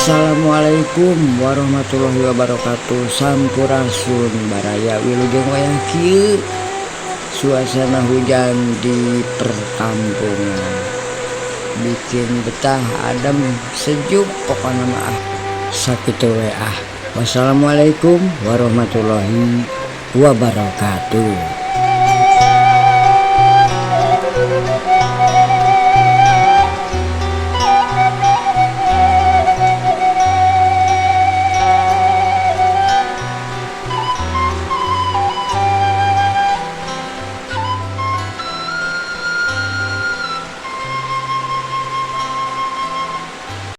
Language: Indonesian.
Assalamualaikum warahmatullahi wabarakatuh. Sampurasun baraya wilujeng wayang kieu. Suasana hujan di perkampungan bikin betah adem sejuk pokoknya mah sakitu we ah. Wassalamualaikum warahmatullahi wabarakatuh.